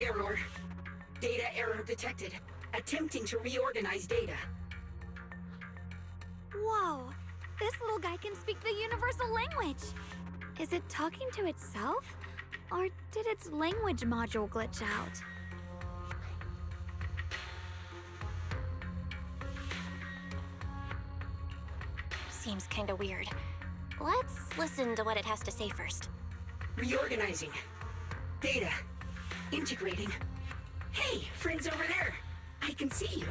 Error. Data error detected. Attempting to reorganize data. Whoa! This little guy can speak the universal language! Is it talking to itself? Or did its language module glitch out? Seems kinda weird. Let's listen to what it has to say first. Reorganizing. Data. Integrating. Hey, friends over there! I can see you.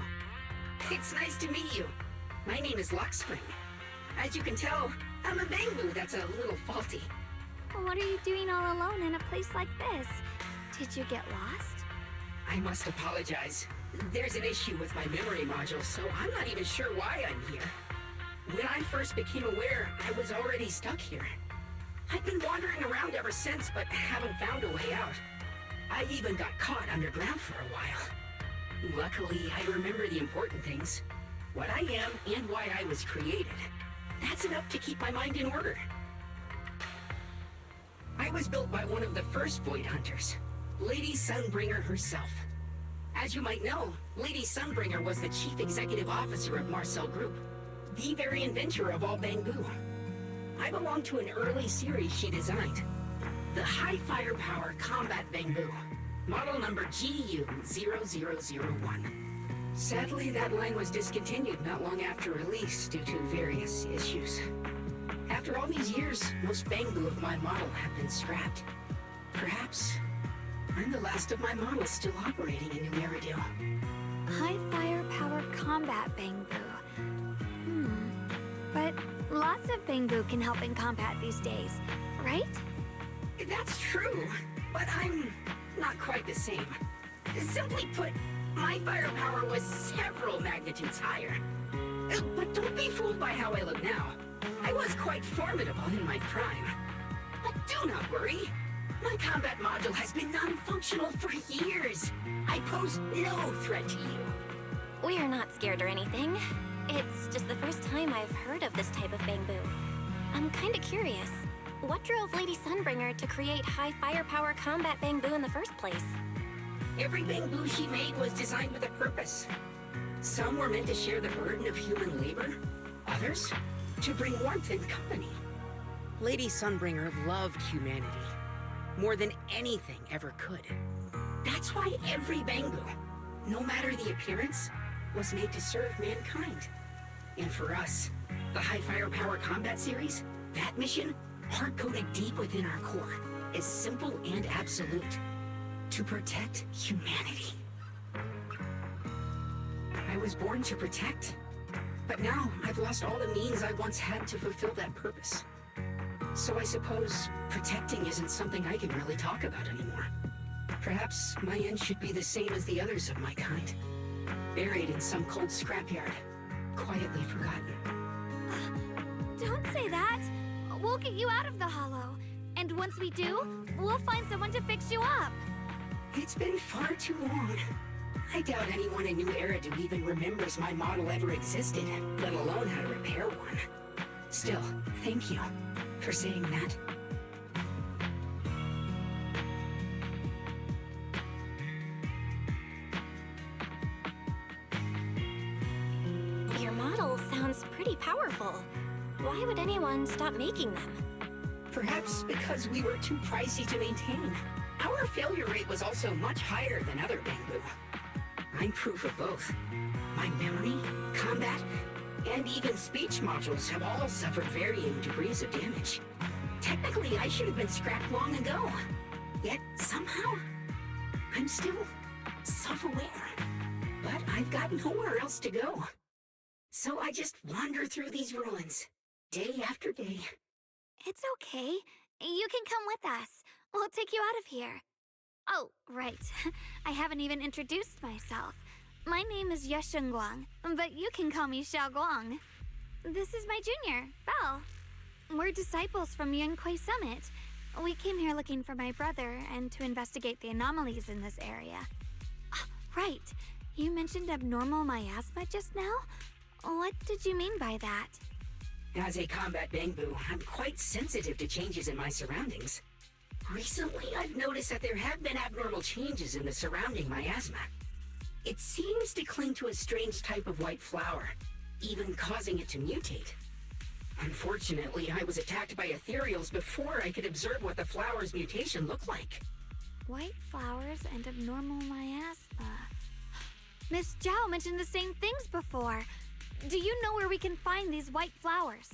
It's nice to meet you. My name is Luckspring. As you can tell, I'm a Bangbu that's a little faulty. What are you doing all alone in a place like this? Did you get lost? I must apologize. There's an issue with my memory module, so I'm not even sure why I'm here. When I first became aware, I was already stuck here. I've been wandering around ever since, but haven't found a way out. I even got caught underground for a while. Luckily, I remember the important things. What I am and why I was created. That's enough to keep my mind in order. I was built by one of the first Void Hunters, Lady Sunbringer herself. As you might know, Lady Sunbringer was the chief executive officer of Marcel Group, the very inventor of all Bangbu. I belong to an early series she designed, the High Firepower Combat Bangbu, model number GU0001. Sadly, that line was discontinued not long after release due to various issues. After all these years, most Bangbu of my model have been scrapped. Perhaps I'm the last of my models still operating in New Eridu. High firepower combat Bangbu. But lots of Bangbu can help in combat these days, right? That's true, but I'm not quite the same. Simply put, my firepower was several magnitudes higher. But don't be fooled by how I look now. I was quite formidable in my prime. But do not worry. My combat module has been non-functional for years. I pose no threat to you. We are not scared or anything. It's just the first time I've heard of this type of Bangbu. I'm kinda curious. What drove Lady Sunbringer to create high firepower combat Bangbu in the first place? Every Bangbu she made was designed with a purpose. Some were meant to share the burden of human labor. Others, to bring warmth and company. Lady Sunbringer loved humanity. More than anything ever could. That's why every Bangbu, no matter the appearance, was made to serve mankind. And for us, the High Firepower Combat Series, that mission, hard-coded deep within our core, is simple and absolute. To protect humanity. I was born to protect, but now I've lost all the means I once had to fulfill that purpose. So I suppose protecting isn't something I can really talk about anymore. Perhaps my end should be the same as the others of my kind. Buried in some cold scrapyard, quietly forgotten. Don't say that! We'll get you out of the hollow. And once we do, we'll find someone to fix you up. It's been far too long. I doubt anyone in New Eridu even remembers my model ever existed, let alone how to repair one. Still, thank you for saying that. Your model sounds pretty powerful. Why would anyone stop making them? Perhaps because we were too pricey to maintain. Our failure rate was also much higher than other Bangbu. I'm proof of both. My memory, combat, and even speech modules have all suffered varying degrees of damage. Technically, I should have been scrapped long ago. Yet, somehow, I'm still self-aware. But I've got nowhere else to go. So I just wander through these ruins, day after day. It's okay. You can come with us. We'll take you out of here. Oh, right. I haven't even introduced myself. My name is Yesheng Guang, but you can call me Xiao Guang. This is my junior, Belle. We're disciples from Yunquay Summit. We came here looking for my brother and to investigate the anomalies in this area. Right. You mentioned abnormal miasma just now? What did you mean by that? As a combat Bangbu, I'm quite sensitive to changes in my surroundings. Recently, I've noticed that there have been abnormal changes in the surrounding miasma. It seems to cling to a strange type of white flower, even causing it to mutate. Unfortunately, I was attacked by ethereals before I could observe what the flower's mutation looked like. White flowers and abnormal miasma. Miss Zhao mentioned the same things before. Do you know where we can find these white flowers?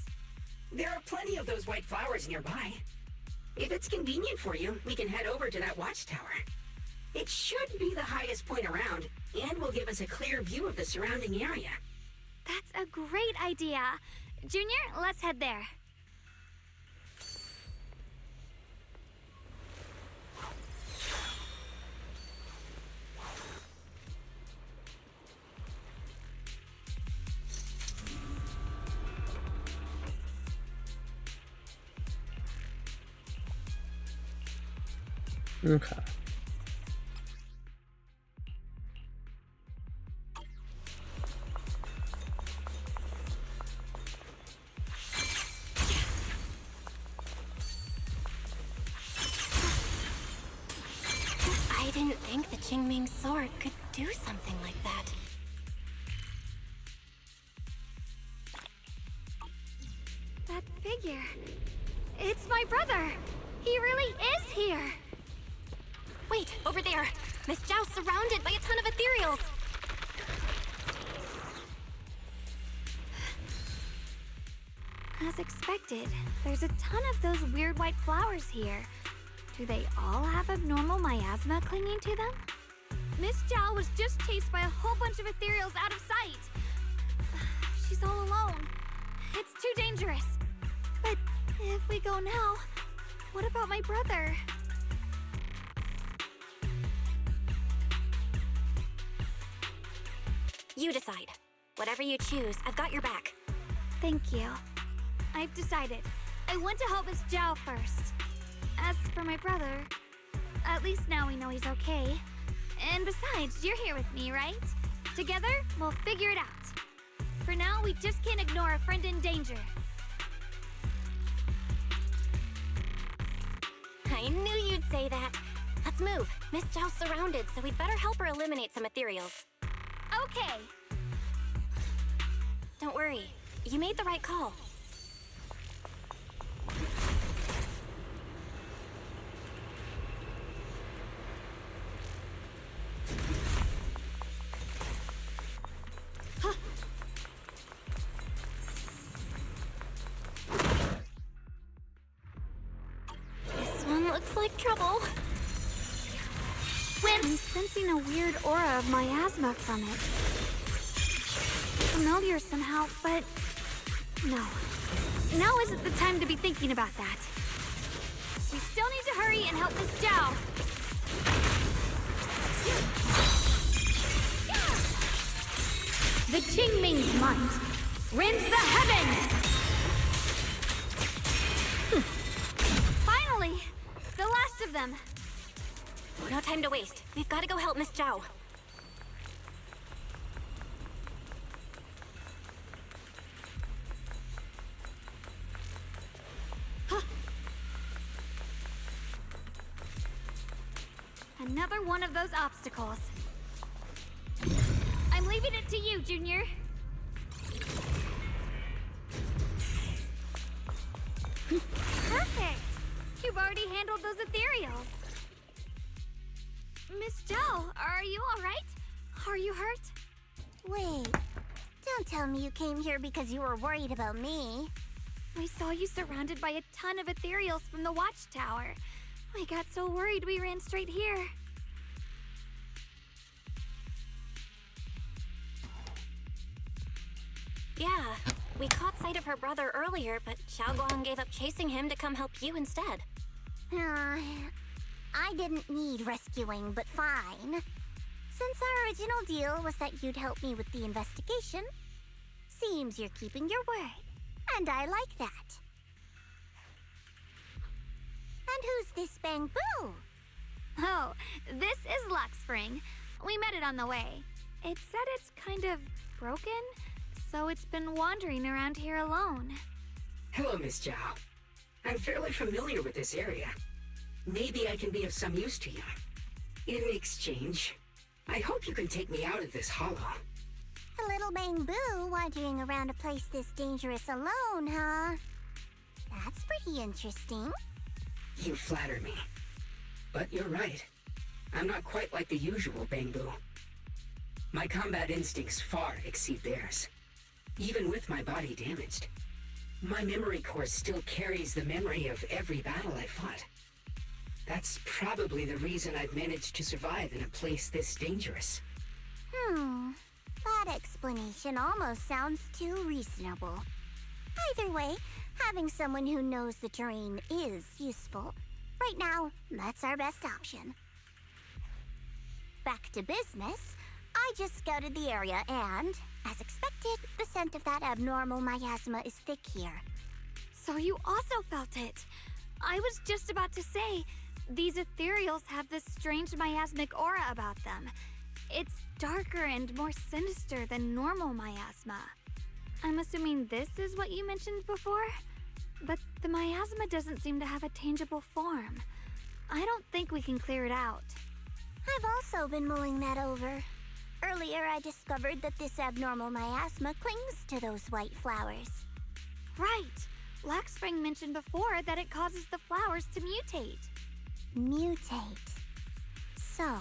There are plenty of those white flowers nearby. If it's convenient for you, we can head over to that watchtower. It should be the highest point around, and will give us a clear view of the surrounding area. That's a great idea. Junior, let's head there. Okay. I didn't think the Qingming sword could do something like that. That figure. It's my brother. He really is here. Wait, over there! Miss Zhao's surrounded by a ton of ethereals! As expected, there's a ton of those weird white flowers here. Do they all have abnormal miasma clinging to them? Miss Zhao was just chased by a whole bunch of ethereals out of sight. She's all alone. It's too dangerous. But if we go now, what about my brother? You decide. Whatever you choose, I've got your back. Thank you. I've decided. I want to help Miss Zhao first. As for my brother, at least now we know he's okay. And besides, you're here with me, right? Together, we'll figure it out. For now, we just can't ignore a friend in danger. I knew you'd say that. Let's move. Miss Zhao's surrounded, so we'd better help her eliminate some ethereals. Okay. Don't worry. You made the right call. This one looks like trouble. I'm sensing a weird aura of miasma from it. Familiar somehow, but no. Now isn't the time to be thinking about that. We still need to hurry and help Miss Zhao. The Qingming's might rends the heavens! Finally! The last of them! No time to waste. We've got to go help Miss Zhao. Another one of those obstacles. I'm leaving it to you, Junior. Perfect! You've already handled those ethereals. Miss Zhao, are you alright? Are you hurt? Wait, don't tell me you came here because you were worried about me. We saw you surrounded by a ton of ethereals from the watchtower. We got so worried we ran straight here. Yeah, we caught sight of her brother earlier, but Xiaoguang gave up chasing him to come help you instead. I didn't need rescuing, but fine. Since our original deal was that you'd help me with the investigation, seems you're keeping your word, and I like that. And who's this Bamboo? Oh, this is Luxspring. We met it on the way. It said it's kind of broken, so it's been wandering around here alone. Hello, Miss Zhao. I'm fairly familiar with this area. Maybe I can be of some use to you. In exchange, I hope you can take me out of this hollow. A little bamboo wandering around a place this dangerous alone, huh? That's pretty interesting. You flatter me. But you're right. I'm not quite like the usual bamboo. My combat instincts far exceed theirs. Even with my body damaged, my memory core still carries the memory of every battle I fought. That's probably the reason I've managed to survive in a place this dangerous. That explanation almost sounds too reasonable. Either way, having someone who knows the terrain is useful. Right now, that's our best option. Back to business, I just scouted the area and, as expected, the scent of that abnormal miasma is thick here. So you also felt it. I was just about to say, these ethereals have this strange miasmic aura about them. It's darker and more sinister than normal miasma. I'm assuming this is what you mentioned before? But the miasma doesn't seem to have a tangible form. I don't think we can clear it out. I've also been mulling that over. Earlier, I discovered that this abnormal miasma clings to those white flowers. Right. Blackspring mentioned before that it causes the flowers to mutate. Mutate. So,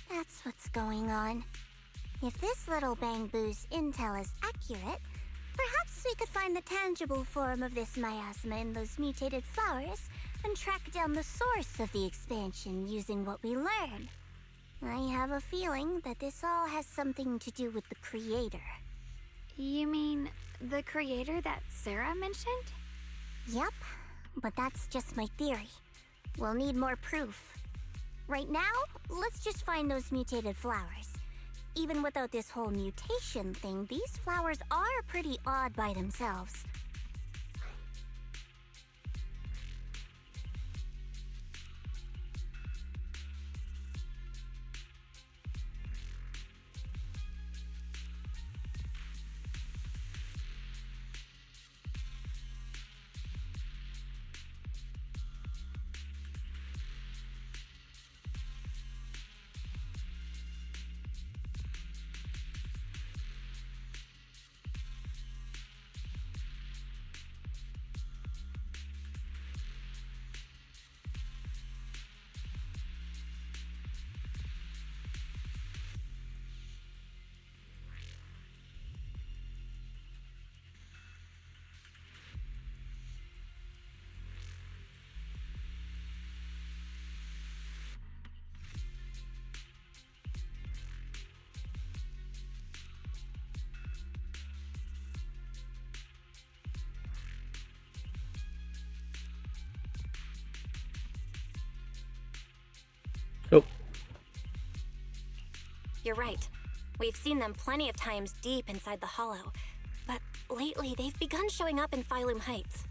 that's what's going on. If this little bamboo's intel is accurate, perhaps we could find the tangible form of this miasma in those mutated flowers and track down the source of the expansion using what we learn. I have a feeling that this all has something to do with the creator. You mean the creator that Sarah mentioned? Yep, but that's just my theory. We'll need more proof. Right now, let's just find those mutated flowers. Even without this whole mutation thing, these flowers are pretty odd by themselves. Oh. You're right. We've seen them plenty of times deep inside the hollow. But lately, they've begun showing up in Phylum Heights.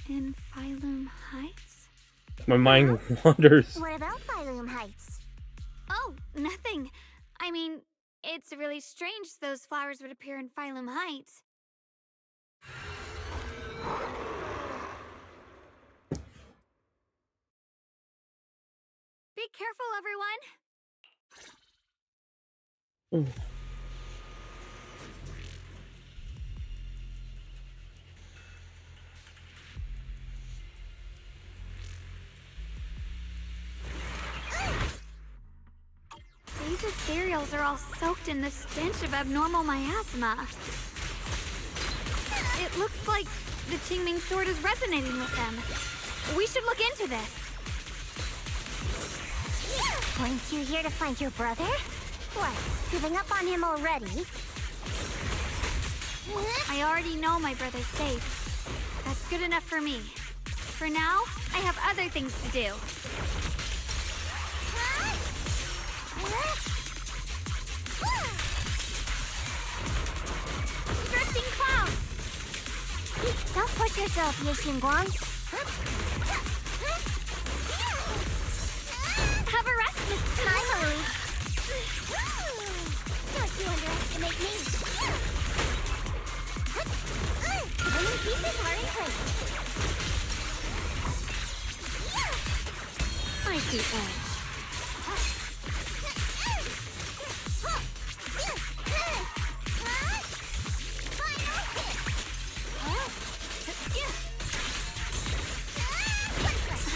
In Phylum Heights? My mind wanders. What about Phylum Heights? Oh, nothing. I mean, it's really strange those flowers would appear in Phylum Heights. Be careful, everyone! These ethereals are all soaked in the stench of abnormal miasma. It looks like the Qingming sword is resonating with them. We should look into this. Weren't you here to find your brother? What, giving up on him already? I already know my brother's safe. That's good enough for me. For now, I have other things to do. Drifting clouds! Don't push yourself, Yixingguang. Have a rest, Miss Finally! Don't you underestimate me! Many pieces are in place. the edge.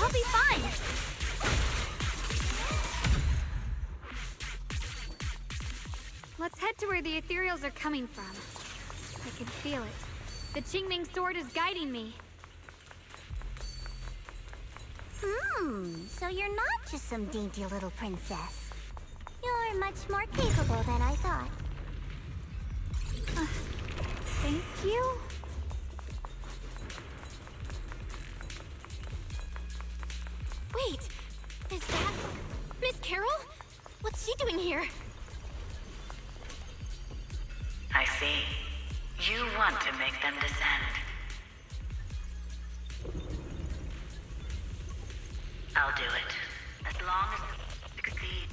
I'll be fine. Let's head to where the ethereals are coming from. I can feel it. The Qingming sword is guiding me. So you're not just some dainty little princess. You're much more capable than I thought. Thank you. Wait, is that Miss Carol? What's she doing here? I see. You want to make them descend. I'll do it. As long as you succeed,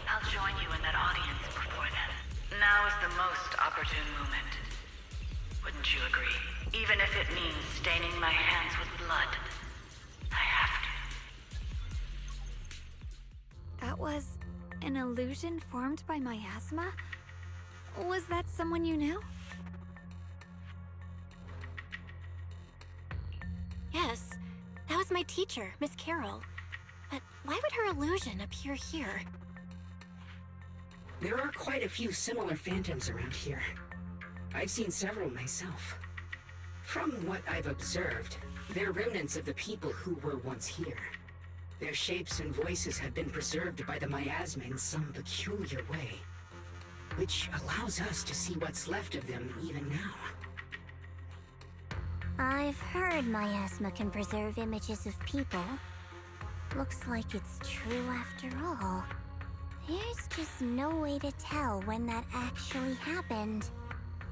I'll join you in that audience before then. Now is the most opportune moment. Wouldn't you agree? Even if it means staining my hands with blood. I have to. That was an illusion formed by miasma? Was that someone you knew? Yes, that was my teacher, Miss Carol. But why would her illusion appear here? There are quite a few similar phantoms around here. I've seen several myself. From what I've observed, they're remnants of the people who were once here. Their shapes and voices have been preserved by the miasma in some peculiar way, which allows us to see what's left of them even now. I've heard miasma can preserve images of people. Looks like it's true after all. There's just no way to tell when that actually happened.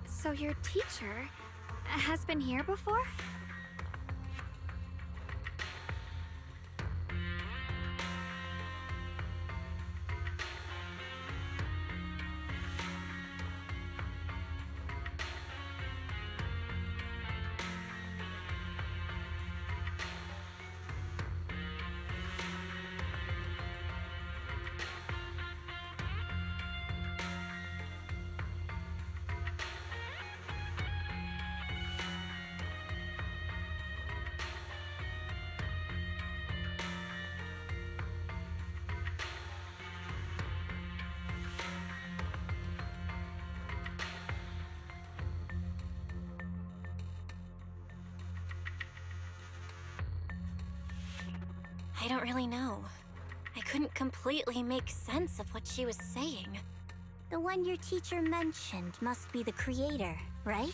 So your teacher has been here before? I don't really know. I couldn't completely make sense of what she was saying. The one your teacher mentioned must be the creator, right?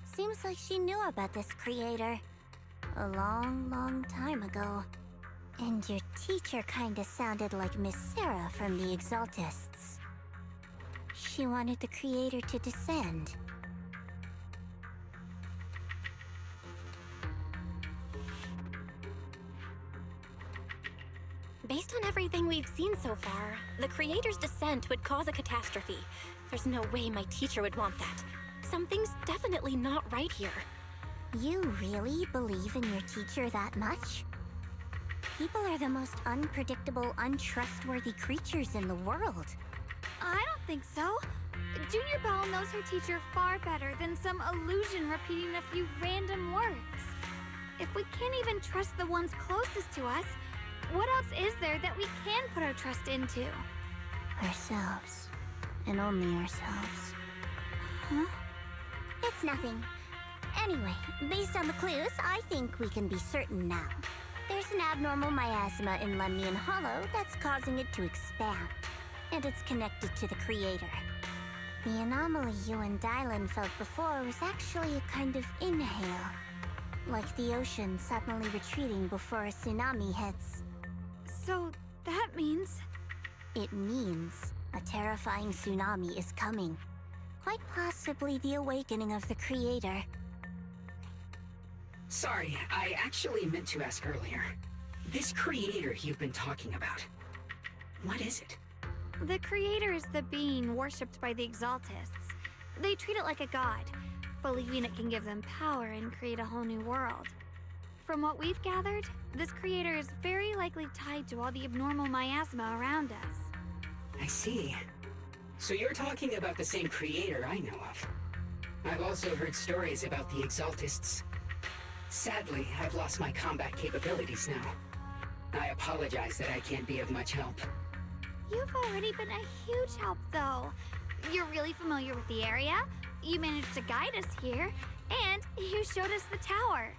Seems like she knew about this creator a long time ago. And your teacher kinda sounded like Miss Sarah from the Exaltists. She wanted the creator to descend. Based on everything we've seen so far, the creator's descent would cause a catastrophe. There's no way my teacher would want that. Something's definitely not right here. You really believe in your teacher that much? People are the most unpredictable, untrustworthy creatures in the world. I don't think so. Junior Belle knows her teacher far better than some illusion repeating a few random words. If we can't even trust the ones closest to us, what else is there that we can put our trust into? Ourselves. And only ourselves. Huh? It's nothing. Anyway, based on the clues, I think we can be certain now. There's an abnormal miasma in Lemnian Hollow that's causing it to expand. And it's connected to the creator. The anomaly you and Dylan felt before was actually a kind of inhale. Like the ocean suddenly retreating before a tsunami hits. So that means... It means a terrifying tsunami is coming. Quite possibly the awakening of the creator. Sorry, I actually meant to ask earlier. This creator you've been talking about, what is it? The creator is the being worshipped by the Exaltists. They treat it like a god, believing it can give them power and create a whole new world. From what we've gathered, this creator is very likely tied to all the abnormal miasma around us. I see. So you're talking about the same creator I know of. I've also heard stories about the Exaltists. Sadly, I've lost my combat capabilities now. I apologize that I can't be of much help. You've already been a huge help, though. You're really familiar with the area, you managed to guide us here, and you showed us the tower.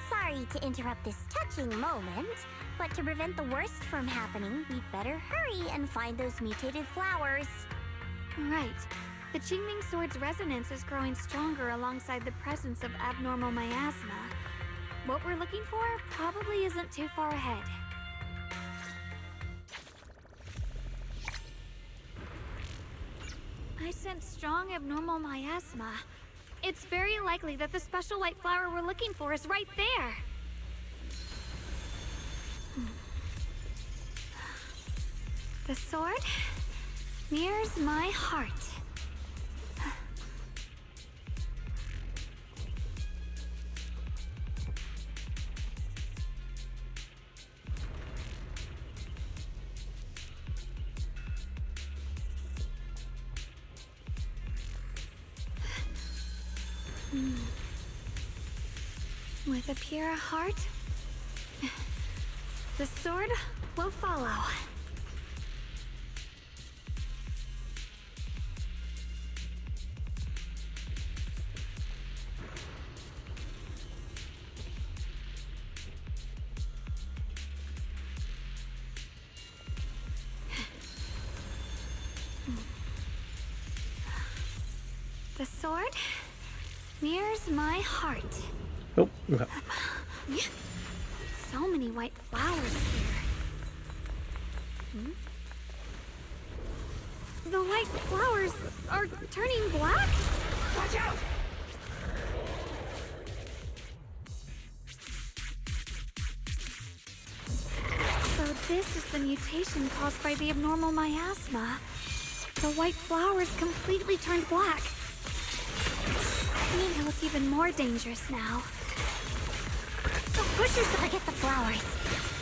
Sorry to interrupt this touching moment, but to prevent the worst from happening, we'd better hurry and find those mutated flowers. Right. The Qingming Sword's resonance is growing stronger alongside the presence of abnormal miasma. What we're looking for probably isn't too far ahead. I sense strong abnormal miasma. It's very likely that the special white flower we're looking for is right there. The sword mirrors my heart. With a pure heart, the sword will follow. The sword mirrors my heart. Oh, okay. So many white flowers here. The white flowers are turning black? Watch out! So this is the mutation caused by the abnormal miasma. The white flowers completely turned black. They look even more dangerous now. The pushers forget the flowers.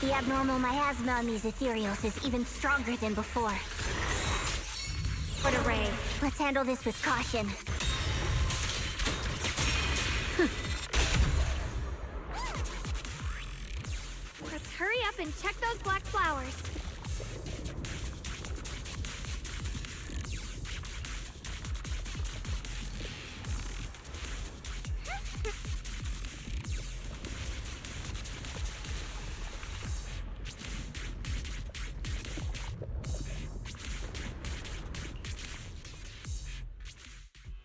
The abnormal miasma on these ethereals is even stronger than before. What a ray. Let's handle this with caution. Let's hurry up and check those black flowers.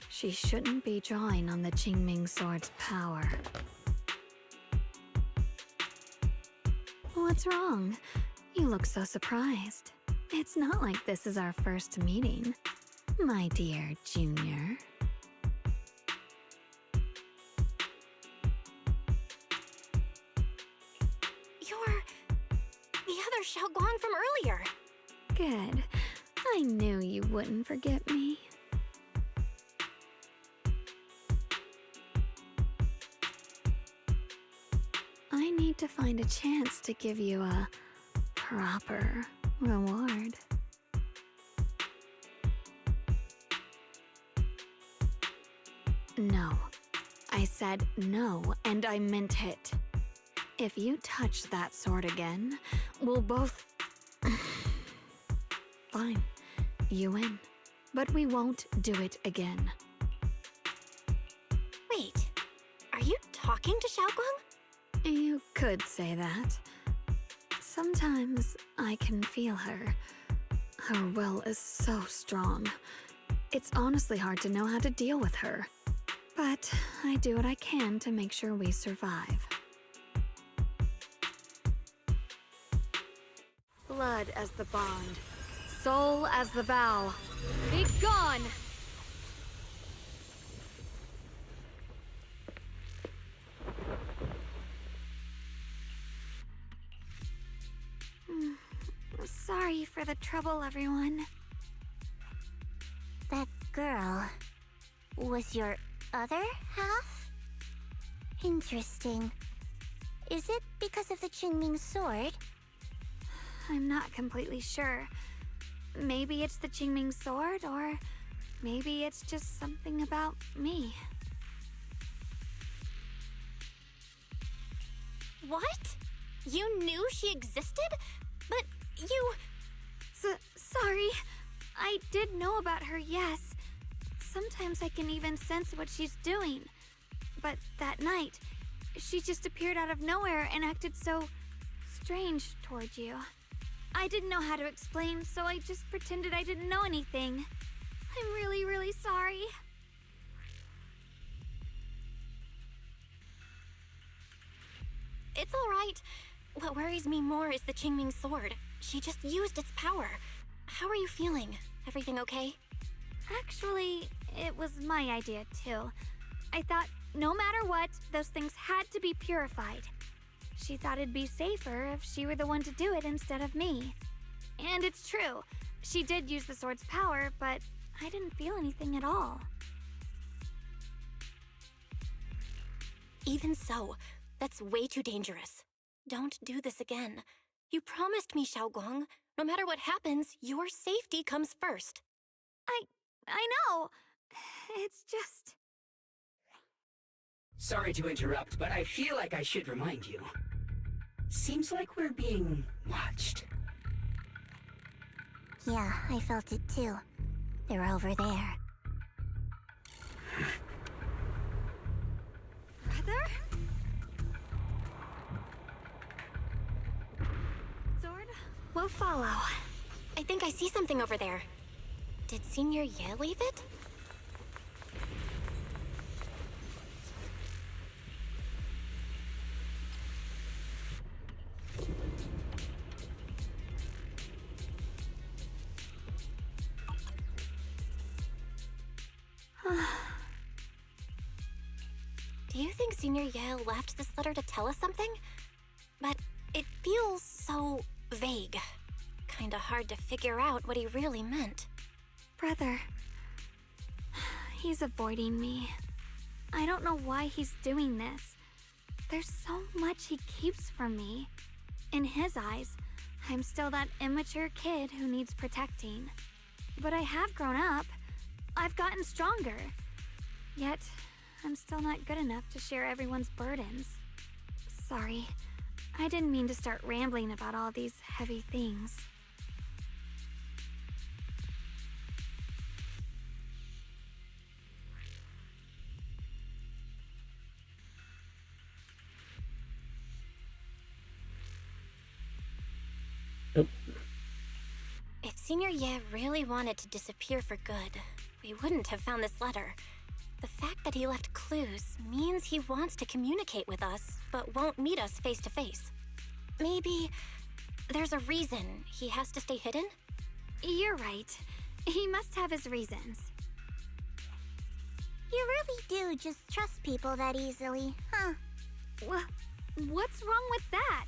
She shouldn't be drawing on the Qingming Sword's power. What's wrong? You look so surprised. It's not like this is our first meeting, my dear Junior. You're the other Xiaoguang from earlier. Good. I knew you wouldn't forget me. I need to find a chance to give you a proper reward. No. I said no, and I meant it. If you touch that sword again, we'll both... Fine. You win. But we won't do it again. Wait, are you talking to Xiaoguang? You could say that. Sometimes I can feel her. Her will is so strong. It's honestly hard to know how to deal with her. But I do what I can to make sure we survive. Blood as the bond. Soul as the vow. Be gone! Sorry for the trouble, everyone. That girl was your other half? Interesting. Is it because of the Qingming sword? I'm not completely sure. Maybe it's the Qingming sword, or maybe it's just something about me. What? You knew she existed? But you... Sorry. I did know about her, yes. Sometimes I can even sense what she's doing. But that night, she just appeared out of nowhere and acted so strange towards you. I didn't know how to explain, so I just pretended I didn't know anything. I'm really, really sorry. It's all right. What worries me more is the Qingming sword. She just used its power. How are you feeling? Everything okay? Actually, it was my idea too. I thought no matter what, those things had to be purified. She thought it'd be safer if she were the one to do it instead of me. And it's true. She did use the sword's power, but I didn't feel anything at all. Even so, that's way too dangerous. Don't do this again. You promised me, Xiaoguang. No matter what happens, your safety comes first. I know. It's just... Sorry to interrupt, but I feel like I should remind you. Seems like we're being watched. Yeah, I felt it too. They're over there. Brother? Sword? We'll follow. I think I see something over there. Did Senior Ye leave it? Do you think Senior Ye left this letter to tell us something? But it feels so vague. Kinda hard to figure out what he really meant. Brother. He's avoiding me. I don't know why he's doing this. There's so much he keeps from me. In his eyes, I'm still that immature kid who needs protecting. But I have grown up. I've gotten stronger. Yet, I'm still not good enough to share everyone's burdens. Sorry. I didn't mean to start rambling about all these heavy things. Nope. If Senior Ye really wanted to disappear for good, we wouldn't have found this letter. The fact that he left clues means he wants to communicate with us, but won't meet us face to face. Maybe there's a reason he has to stay hidden? You're right. He must have his reasons. You really do just trust people that easily, huh? What's wrong with that?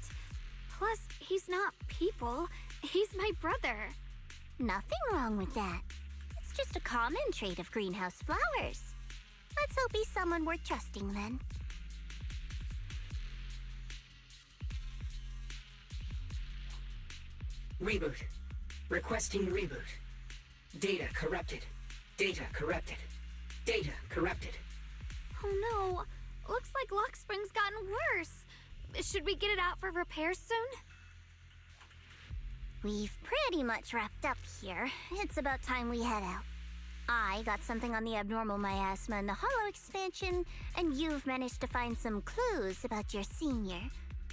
Plus, he's not people. He's my brother. Nothing wrong with that. It's just a common trait of greenhouse flowers. Let's hope he's someone worth trusting then. Reboot. Requesting reboot. Data corrupted. Data corrupted. Data corrupted. Oh no. Looks like Lock Spring's gotten worse. Should we get it out for repairs soon? We've pretty much wrapped up here. It's about time we head out. I got something on the abnormal miasma and the hollow expansion, and you've managed to find some clues about your senior.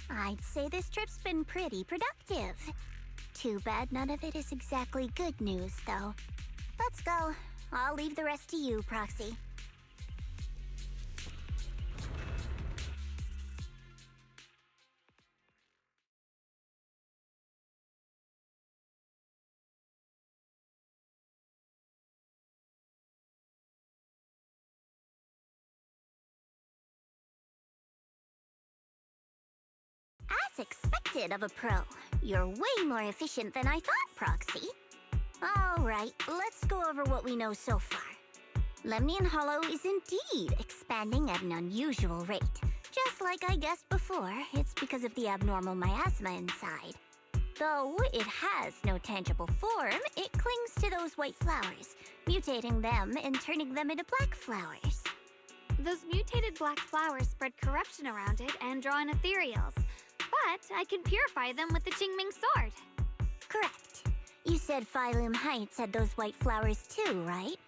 I'd say this trip's been pretty productive. Too bad none of it is exactly good news, though. Let's go. I'll leave the rest to you, Proxy. As expected of a pro, you're way more efficient than I thought, Proxy. Alright, let's go over what we know so far. Lemnian Hollow is indeed expanding at an unusual rate, Just like I guessed before, it's because of the abnormal miasma inside. Though it has no tangible form, it clings to those white flowers, mutating them and turning them into black flowers. Those mutated black flowers spread corruption around it and draw in ethereals. But I can purify them with the Qingming sword. Correct. You said Phylum Heights had those white flowers too, right?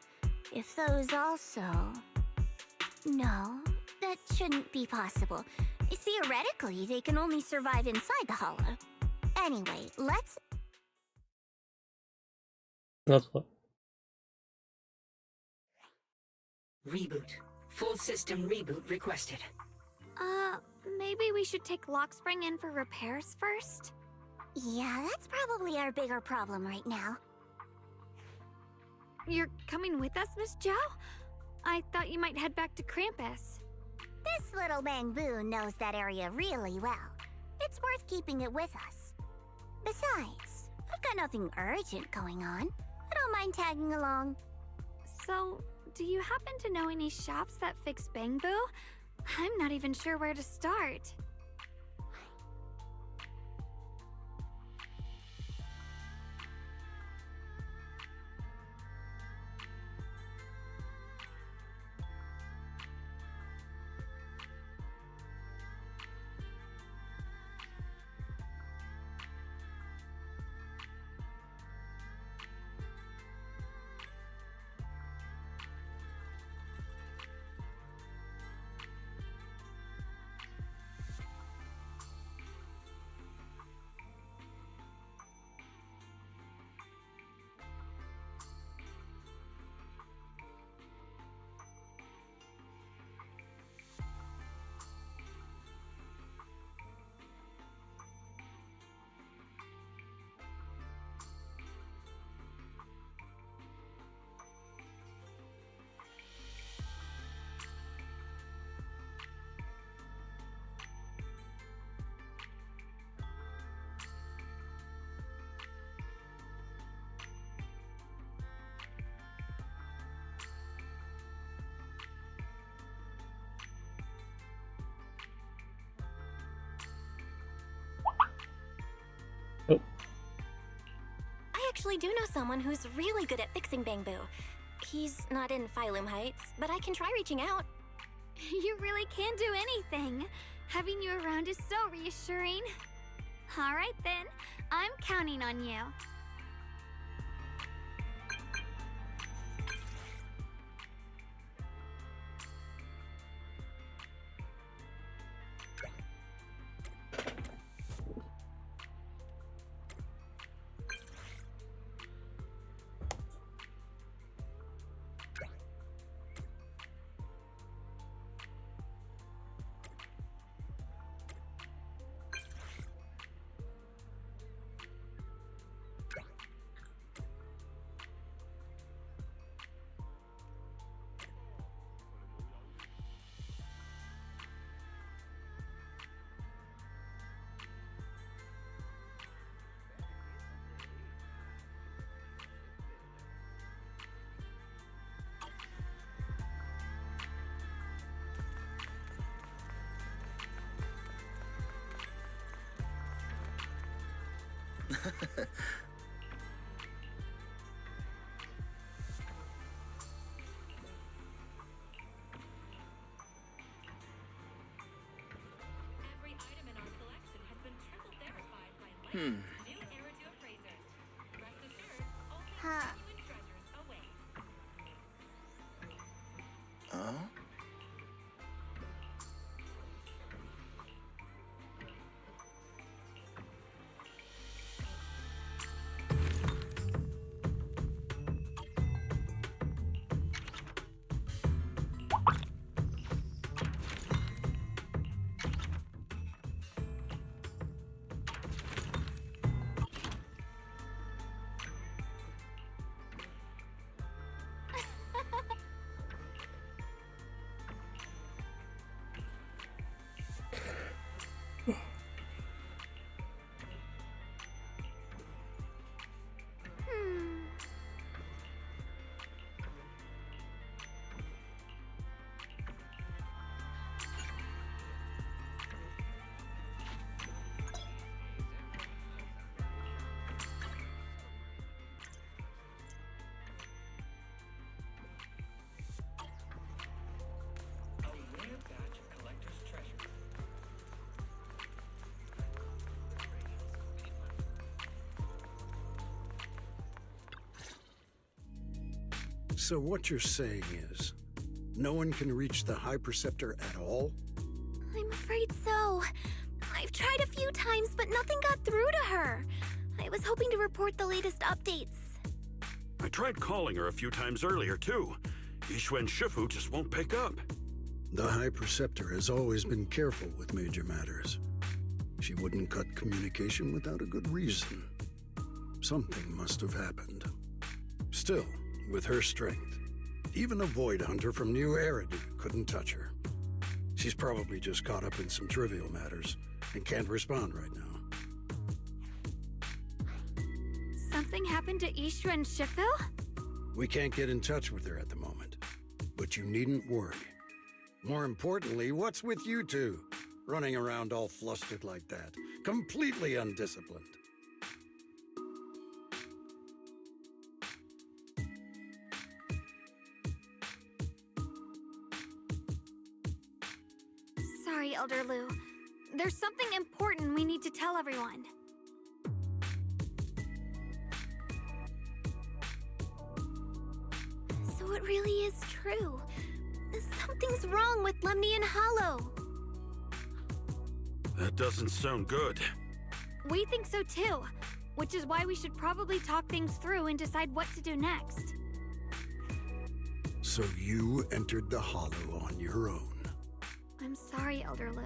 If those also... No, that shouldn't be possible. Theoretically, they can only survive inside the hollow. Anyway, let's... That's what. Reboot. Full system reboot requested. Maybe we should take Lockspring in for repairs first? Yeah, that's probably our bigger problem right now. You're coming with us, Miss Zhao? I thought you might head back to Krampus. This little Bangbu knows that area really well. It's worth keeping it with us. Besides, I've got nothing urgent going on. I don't mind tagging along. So, do you happen to know any shops that fix Bangbu? I'm not even sure where to start. Oh, I actually do know someone who's really good at fixing Bangbu. He's not in Phylum Heights, but I can try reaching out. You really can do anything. Having you around is so reassuring. All right then, I'm counting on you. Every item in our collection has been triple verified by licensed new era to appraisers. Rest assured, only genuine treasures await. So what you're saying is, no one can reach the High Preceptor at all? I'm afraid so. I've tried a few times, but nothing got through to her. I was hoping to report the latest updates. I tried calling her a few times earlier, too. Yixuan Shifu just won't pick up. The High Preceptor has always been careful with major matters. She wouldn't cut communication without a good reason. Something must have happened. Still, with her strength, even a Void Hunter from New Eridu couldn't touch her. She's probably just caught up in some trivial matters and can't respond right now. Something happened to Ishu and Shifu? We can't get in touch with her at the moment, but you needn't worry. More importantly, what's with you two? Running around all flustered like that, completely undisciplined. Sorry, Elder Lu. There's something important we need to tell everyone. So it really is true. Something's wrong with Lemnian Hollow. That doesn't sound good. We think so too, which is why we should probably talk things through and decide what to do next. So you entered the Hollow on your own. I'm sorry, Elder Lu.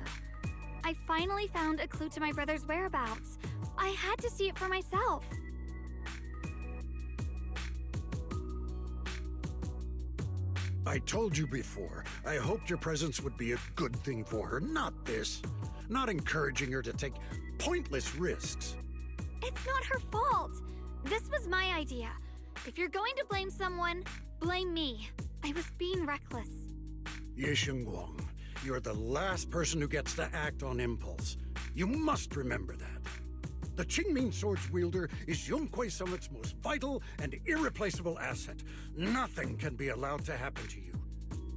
I finally found a clue to my brother's whereabouts. I had to see it for myself. I told you before, I hoped your presence would be a good thing for her, not this. Not encouraging her to take pointless risks. It's not her fault. This was my idea. If you're going to blame someone, blame me. I was being reckless. Ye Guang, you're the last person who gets to act on impulse. You must remember that. The Qingming Sword's wielder is Yunhui Summit's most vital and irreplaceable asset. Nothing can be allowed to happen to you.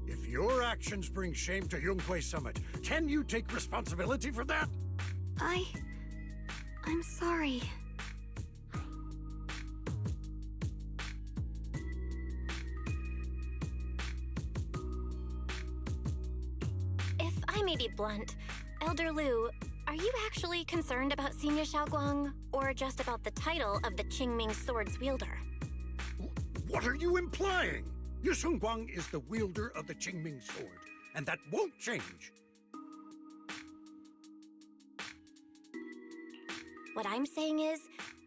If your actions bring shame to Yunhui Summit, can you take responsibility for that? I'm sorry. If I may be blunt, Elder Lu, are you actually concerned about Senior Xiaoguang, or just about the title of the Qingming Sword's wielder? What are you implying? Ye Guang is the wielder of the Qingming Sword, and that won't change. What I'm saying is,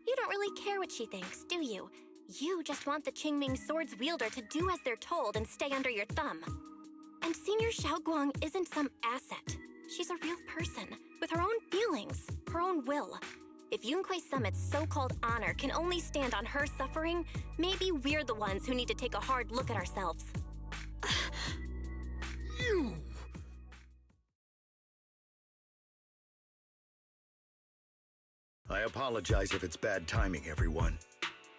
you don't really care what she thinks, do you? You just want the Qingming Sword's wielder to do as they're told and stay under your thumb. And Senior Xiaoguang isn't some asset. She's a real person, with her own feelings, her own will. If Yunhui Summit's so-called honor can only stand on her suffering, maybe we're the ones who need to take a hard look at ourselves. You! I apologize if it's bad timing, everyone.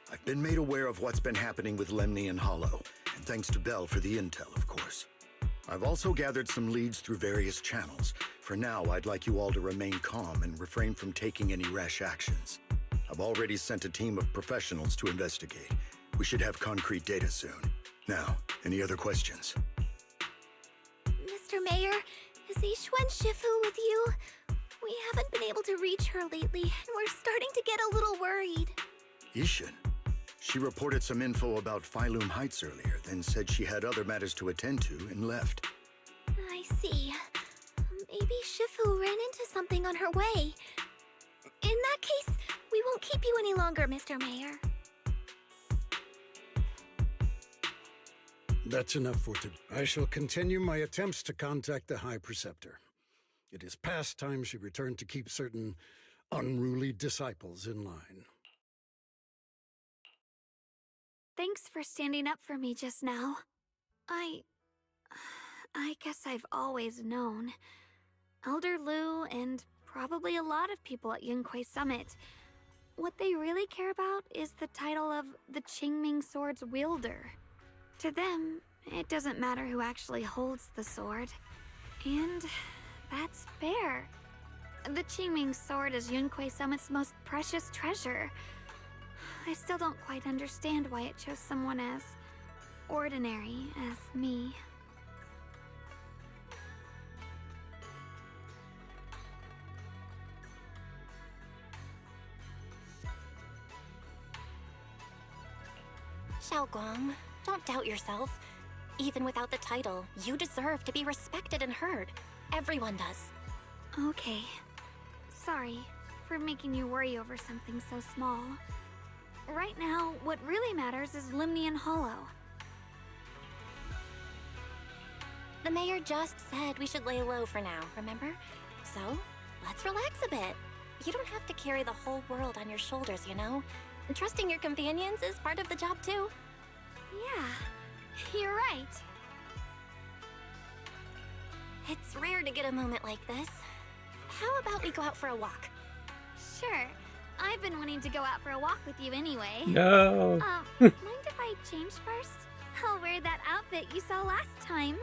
I've been made aware of what's been happening with Lemnian Hollow, and thanks to Bell for the intel, of course. I've also gathered some leads through various channels. For now, I'd like you all to remain calm and refrain from taking any rash actions. I've already sent a team of professionals to investigate. We should have concrete data soon. Now, any other questions? Mr. Mayor, is Yixuan Shifu with you? We haven't been able to reach her lately, and we're starting to get a little worried. Yixuan? She reported some info about Phylum Heights earlier, then said she had other matters to attend to and left. I see. Maybe Shifu ran into something on her way. In that case, we won't keep you any longer, Mr. Mayor. That's enough for today. I shall continue my attempts to contact the High Preceptor. It is past time she returned to keep certain unruly disciples in line. Thanks for standing up for me just now. I guess I've always known. Elder Lu and probably a lot of people at Yunhui Summit, what they really care about is the title of the Qingming Sword's wielder. To them, it doesn't matter who actually holds the sword. And that's fair. The Qingming Sword is Yunhui Summit's most precious treasure. I still don't quite understand why it chose someone as ordinary as me. Xiaoguang, don't doubt yourself. Even without the title, you deserve to be respected and heard. Everyone does. Okay. Sorry for making you worry over something so small. Right now, what really matters is Limnian Hollow. The mayor just said we should lay low for now, remember? So, let's relax a bit. You don't have to carry the whole world on your shoulders, you know? And trusting your companions is part of the job too. Yeah, you're right. It's rare to get a moment like this. How about we go out for a walk? Sure. I've been wanting to go out for a walk with you anyway. No. Mind if I change first? I'll wear that outfit you saw last time.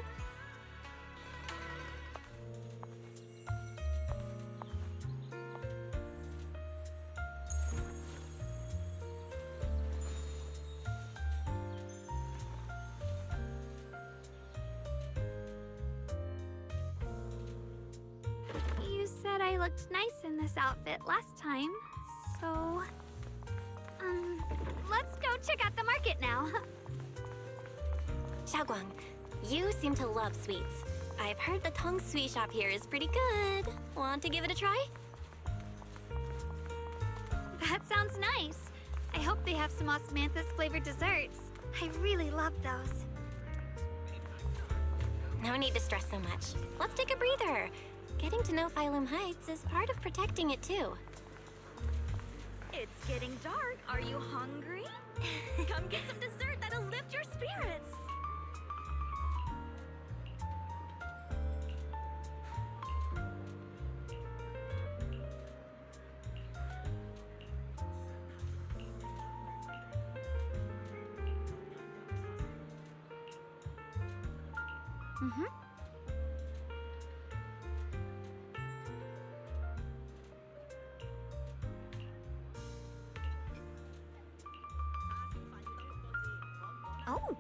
You said I looked nice in this outfit last time, so... let's go check out the market now. Xiaoguang, you seem to love sweets. I've heard the Tong Sui shop here is pretty good. Want to give it a try? That sounds nice. I hope they have some osmanthus flavored desserts. I really love those. No need to stress so much. Let's take a breather. Getting to know Phylum Heights is part of protecting it too. It's getting dark. Are you hungry? Come get some dessert that'll lift your spirits. Mm-hmm. Oh.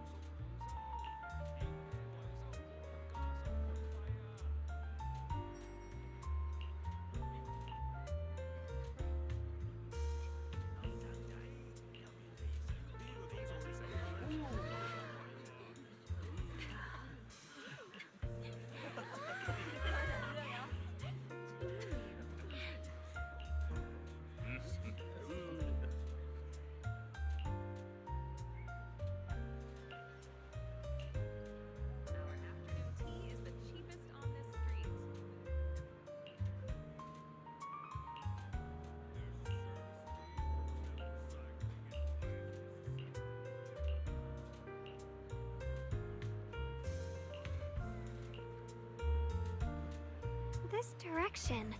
This direction.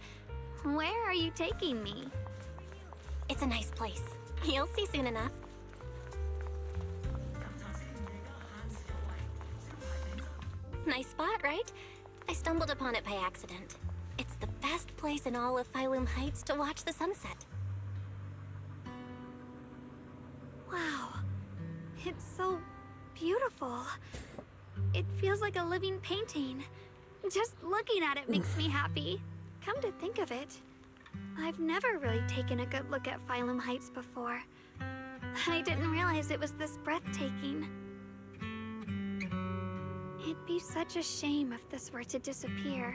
Where are you taking me? It's a nice place. You'll see soon enough. Nice spot, right? I stumbled upon it by accident. It's the best place in all of Phylum Heights to watch the sunset. Wow. It's so beautiful. It feels like a living painting. Just looking at it makes me happy. Come to think of it, I've never really taken a good look at Phylum Heights before. I didn't realize it was this breathtaking. It'd be such a shame if this were to disappear.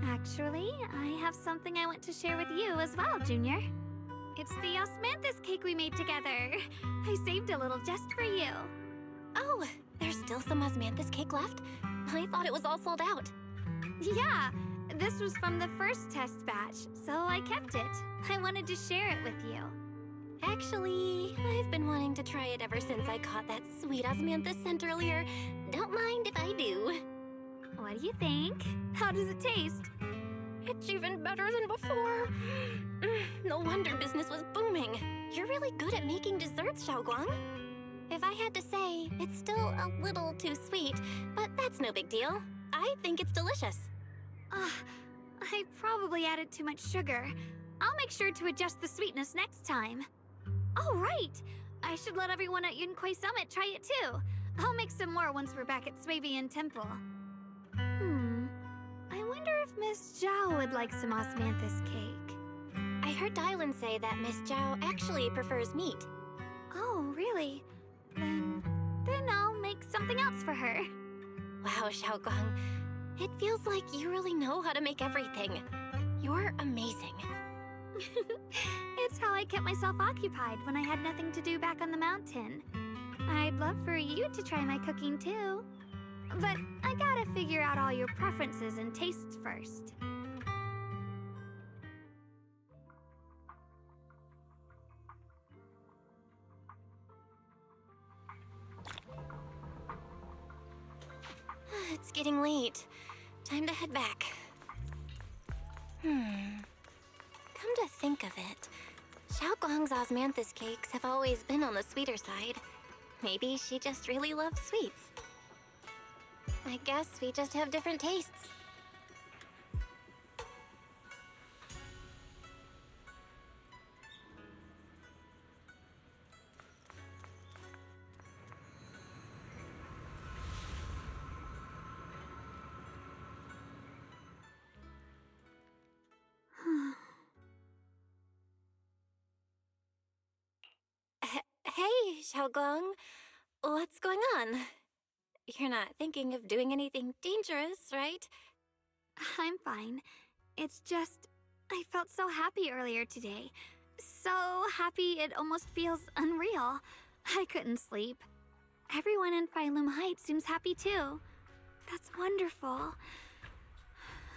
Actually, I have something I want to share with you as well, Junior. It's the osmanthus cake we made together. I saved a little just for you. Oh, there's still some osmanthus cake left? I thought it was all sold out. Yeah, this was from the first test batch, so I kept it. I wanted to share it with you. Actually, I've been wanting to try it ever since I caught that sweet osmanthus scent earlier. Don't mind if I do. What do you think? How does it taste? It's even better than before. No wonder business was booming. You're really good at making desserts, Xiaoguang. If I had to say, it's still a little too sweet, but that's no big deal. I think it's delicious. I probably added too much sugar. I'll make sure to adjust the sweetness next time. Oh, right! I should let everyone at Yunquei Summit try it too. I'll make some more once we're back at Swabian Temple. I wonder if Miss Zhao would like some osmanthus cake. I heard Dylan say that Miss Zhao actually prefers meat. Oh, really? Then I'll make something else for her. Wow, Xiaoguang. It feels like you really know how to make everything. You're amazing. It's how I kept myself occupied when I had nothing to do back on the mountain. I'd love for you to try my cooking too. But I gotta figure out all your preferences and tastes first. It's getting late. Time to head back. Come to think of it, Xiaoguang's osmanthus cakes have always been on the sweeter side. Maybe she just really loves sweets. I guess we just have different tastes. Hey, Xiaoguang. What's going on? You're not thinking of doing anything dangerous, right? I'm fine. It's just, I felt so happy earlier today. So happy it almost feels unreal. I couldn't sleep. Everyone in Phylum Heights seems happy too. That's wonderful.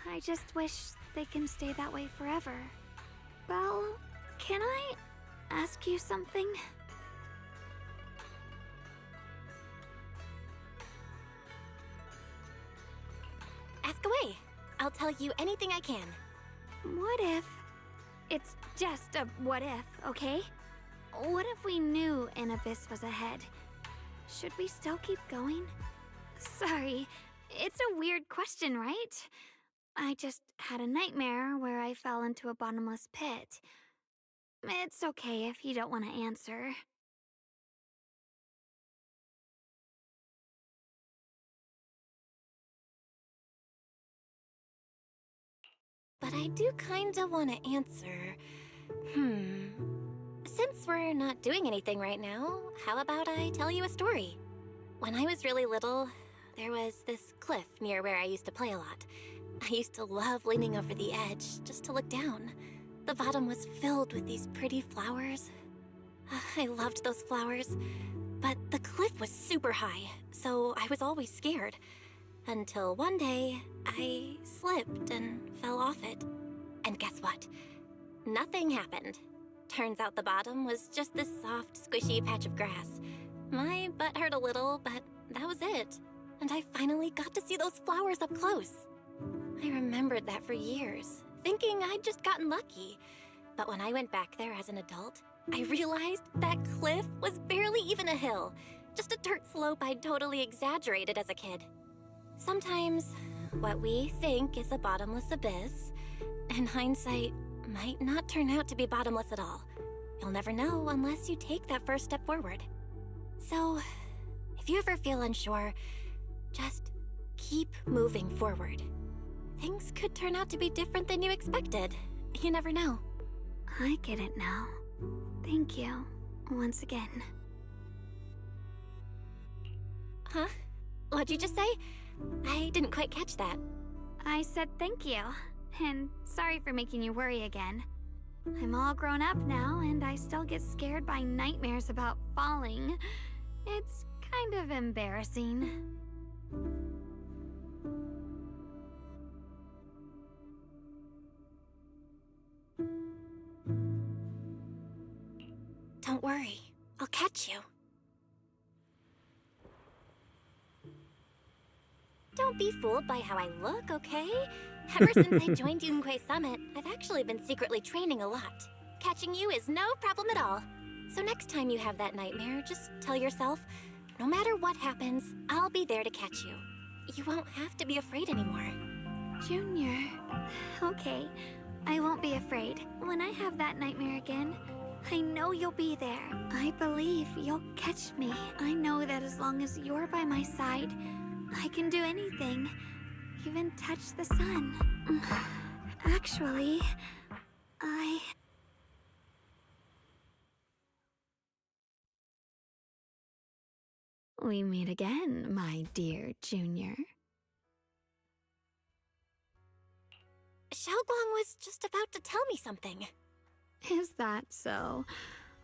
I just wish they can stay that way forever. Well, can I ask you something? Ask away. I'll tell you anything I can. What if... It's just a what if, okay? What if we knew an abyss was ahead? Should we still keep going? Sorry, it's a weird question, right? I just had a nightmare where I fell into a bottomless pit. It's okay if you don't want to answer. But I do kinda want to answer. Since we're not doing anything right now, how about I tell you a story? When I was really little, there was this cliff near where I used to play a lot. I used to love leaning over the edge just to look down. The bottom was filled with these pretty flowers. I loved those flowers. But the cliff was super high, so I was always scared. Until one day, I slipped and fell off it. And guess what? Nothing happened. Turns out the bottom was just this soft, squishy patch of grass. My butt hurt a little, but that was it. And I finally got to see those flowers up close. I remembered that for years, thinking I'd just gotten lucky. But when I went back there as an adult, I realized that cliff was barely even a hill. Just a dirt slope I'd totally exaggerated as a kid. Sometimes, what we think is a bottomless abyss, in hindsight, might not turn out to be bottomless at all. You'll never know unless you take that first step forward. So, if you ever feel unsure, just keep moving forward. Things could turn out to be different than you expected. You never know. I get it now. Thank you, once again. Huh? What'd you just say? I didn't quite catch that. I said thank you, and sorry for making you worry again. I'm all grown up now, and I still get scared by nightmares about falling. It's kind of embarrassing. Don't worry, I'll catch you. Don't be fooled by how I look, okay? Ever since I joined Yunquei Summit, I've actually been secretly training a lot. Catching you is no problem at all. So next time you have that nightmare, just tell yourself, no matter what happens, I'll be there to catch you. You won't have to be afraid anymore. Junior. Okay, I won't be afraid. When I have that nightmare again, I know you'll be there. I believe you'll catch me. I know that as long as you're by my side, I can do anything. Even touch the sun. Actually, We meet again, my dear Junior. Xiaoguang was just about to tell me something. Is that so?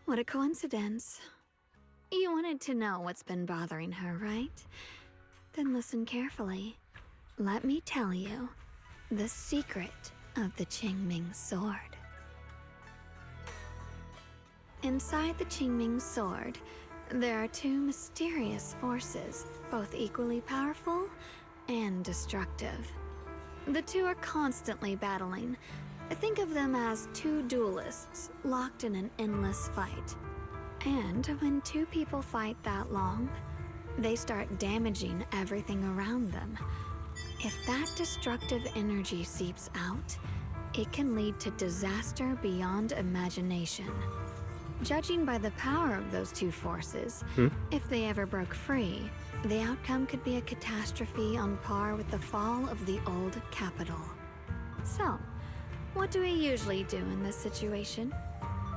What a coincidence. You wanted to know what's been bothering her, right? Then listen carefully. Let me tell you the secret of the Qingming sword. Inside the Qingming sword, there are two mysterious forces, both equally powerful and destructive. The two are constantly battling. Think of them as two duelists locked in an endless fight. And when two people fight that long, they start damaging everything around them. If that destructive energy seeps out, it can lead to disaster beyond imagination. Judging by the power of those two forces, if they ever broke free, the outcome could be a catastrophe on par with the fall of the old capital. So, what do we usually do in this situation?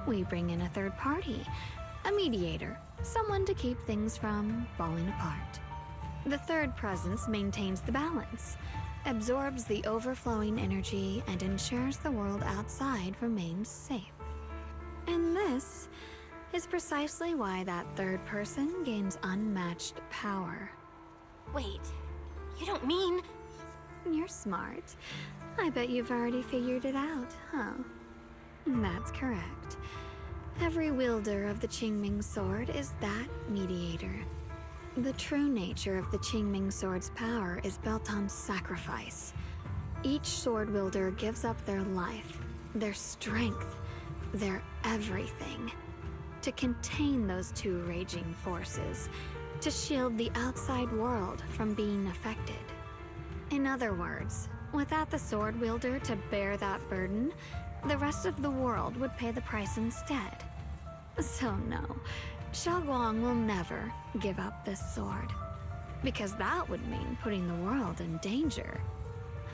We bring in a third party, a mediator, someone to keep things from falling apart. The third presence maintains the balance, absorbs the overflowing energy, and ensures the world outside remains safe. And this is precisely why that third person gains unmatched power. Wait, you don't mean... You're smart. I bet you've already figured it out, huh? That's correct. Every wielder of the Qingming sword is that mediator. The true nature of the Qingming sword's power is built on sacrifice. Each sword wielder gives up their life, their strength, their everything, to contain those two raging forces, to shield the outside world from being affected. In other words, without the sword wielder to bear that burden, the rest of the world would pay the price instead. So no, Xiaoguang will never give up this sword, because that would mean putting the world in danger.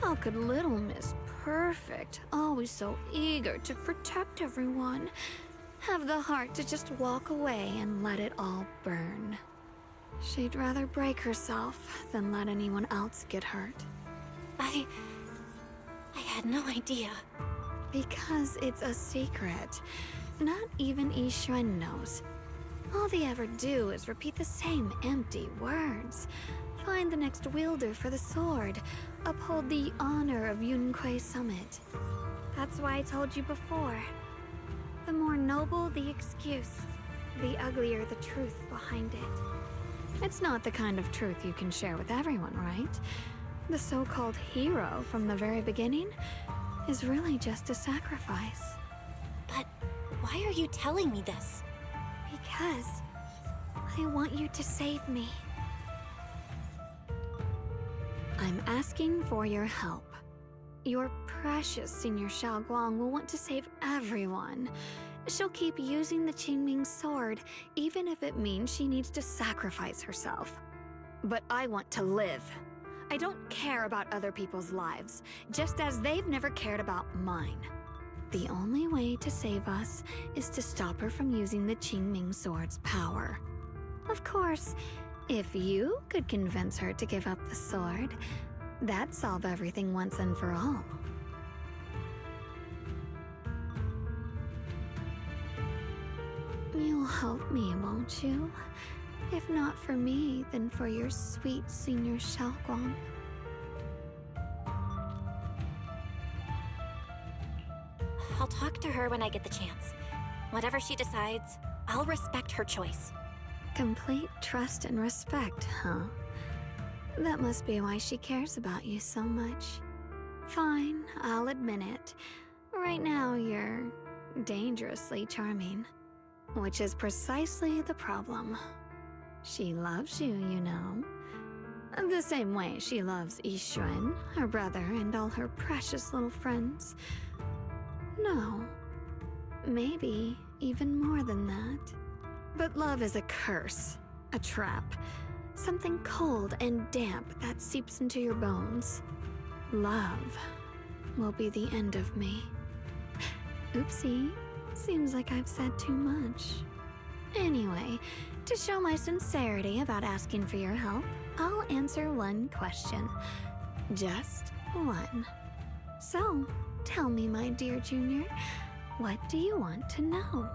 How could little Miss Perfect, always so eager to protect everyone, have the heart to just walk away and let it all burn? She'd rather break herself than let anyone else get hurt. I had no idea. Because it's a secret. Not even Yixuan knows. All they ever do is repeat the same empty words. Find the next wielder for the sword. Uphold the honor of Yunquei Summit. That's why I told you before. The more noble the excuse, the uglier the truth behind it. It's not the kind of truth you can share with everyone, right? The so-called hero from the very beginning is really just a sacrifice. But why are you telling me this? Because I want you to save me. I'm asking for your help. Your precious Senior Xiaoguang will want to save everyone. She'll keep using the Qingming sword, even if it means she needs to sacrifice herself. But I want to live. I don't care about other people's lives, just as they've never cared about mine. The only way to save us is to stop her from using the Qingming sword's power. Of course, if you could convince her to give up the sword, that'd solve everything once and for all. You'll help me, won't you? If not for me, then for your sweet Senior Xiaoguang. I'll talk to her when I get the chance. Whatever she decides, I'll respect her choice. Complete trust and respect, huh? That must be why she cares about you so much. Fine, I'll admit it. Right now, you're dangerously charming. Which is precisely the problem. She loves you, you know. The same way she loves Yixuan, her brother, and all her precious little friends. No, maybe even more than that. But love is a curse, a trap, something cold and damp that seeps into your bones. Love will be the end of me. Oopsie, seems like I've said too much. Anyway, to show my sincerity about asking for your help, I'll answer one question. Just one. So, tell me, my dear Junior, what do you want to know?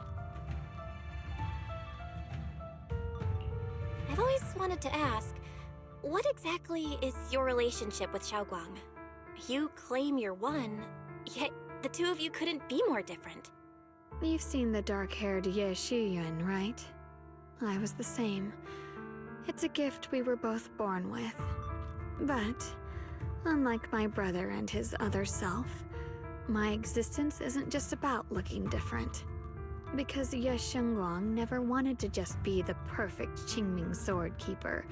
I've always wanted to ask, what exactly is your relationship with Xiaoguang? You claim you're one, yet the two of you couldn't be more different. You've seen the dark-haired Ye Shiyuan, right? I was the same. It's a gift we were both born with. But, unlike my brother and his other self, my existence isn't just about looking different. Because Ye Shengguang never wanted to just be the perfect Qingming sword keeper,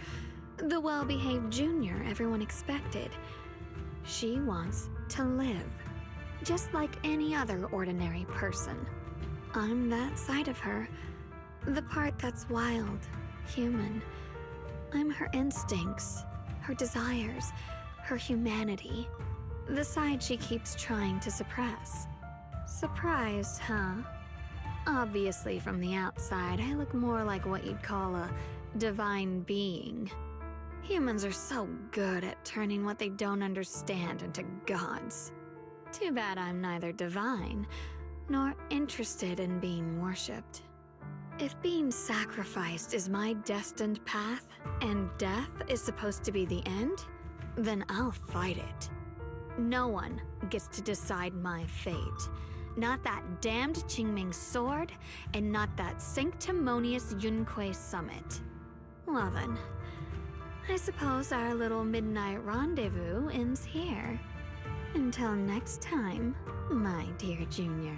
the well-behaved junior everyone expected. She wants to live, just like any other ordinary person. I'm that side of her, the part that's wild, human. I'm her instincts, her desires, her humanity, the side she keeps trying to suppress. Surprised, huh? Obviously, from the outside, I look more like what you'd call a divine being. Humans are so good at turning what they don't understand into gods. Too bad I'm neither divine, nor interested in being worshipped. If being sacrificed is my destined path, and death is supposed to be the end, then I'll fight it. No one gets to decide my fate. Not that damned Qingming sword, and not that sanctimonious Yunque summit. Well then, I suppose our little midnight rendezvous ends here. Until next time, my dear Junior.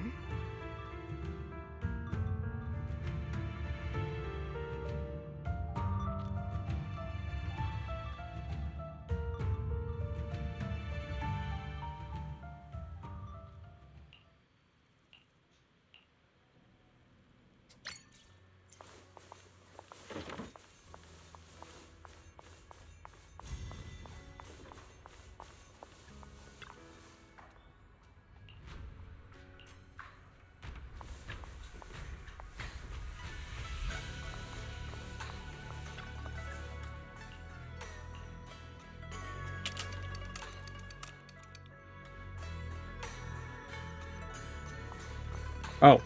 Oh.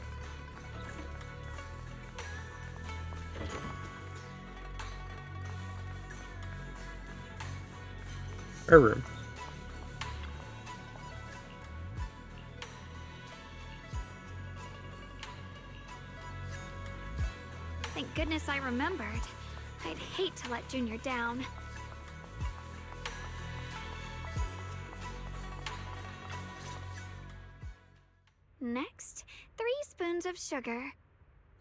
Our room. Thank goodness I remembered. I'd hate to let Junior down. Next, 3 spoons of sugar.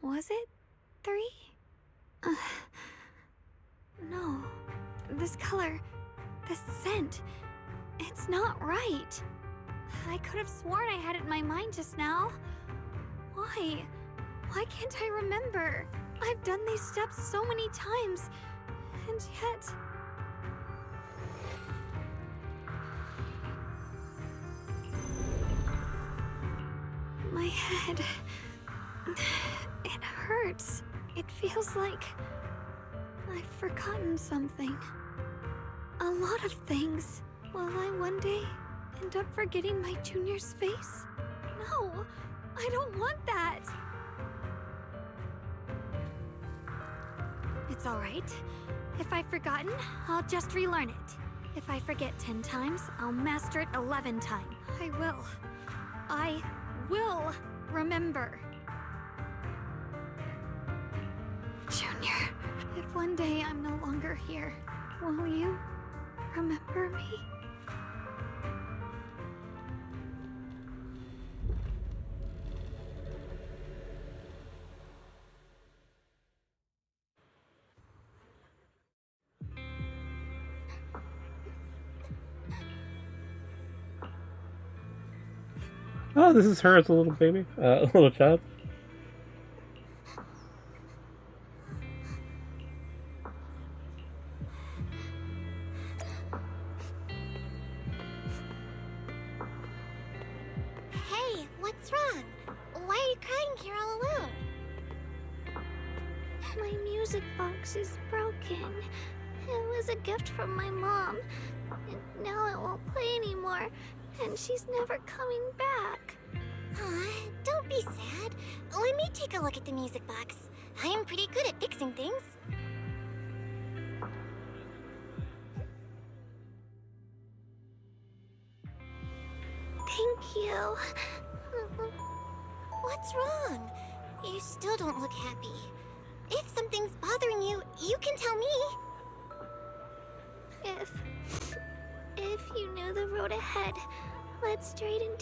Was it 3? No. This color, this scent, it's not right. I could have sworn I had it in my mind just now. Why? Why can't I remember? I've done these steps so many times, and yet... My head... it hurts. It feels like... I've forgotten something. A lot of things. Will I one day end up forgetting my Junior's face? No, I don't want that. It's alright. If I've forgotten, I'll just relearn it. If I forget 10 times, I'll master it 11 times. I will remember. Junior, if one day I'm no longer here, will you remember me? Oh, this is her as a little baby, a little child. What's wrong? Why are you crying here all alone? My music box is broken. It was a gift from my mom. And now it won't play anymore. And she's never coming back. Aw, don't be sad. Let me take a look at the music box. I'm pretty good at fixing things. Thank you. What's wrong? You still don't look happy. If something's bothering you, you can tell me. If you knew the road ahead, led straight into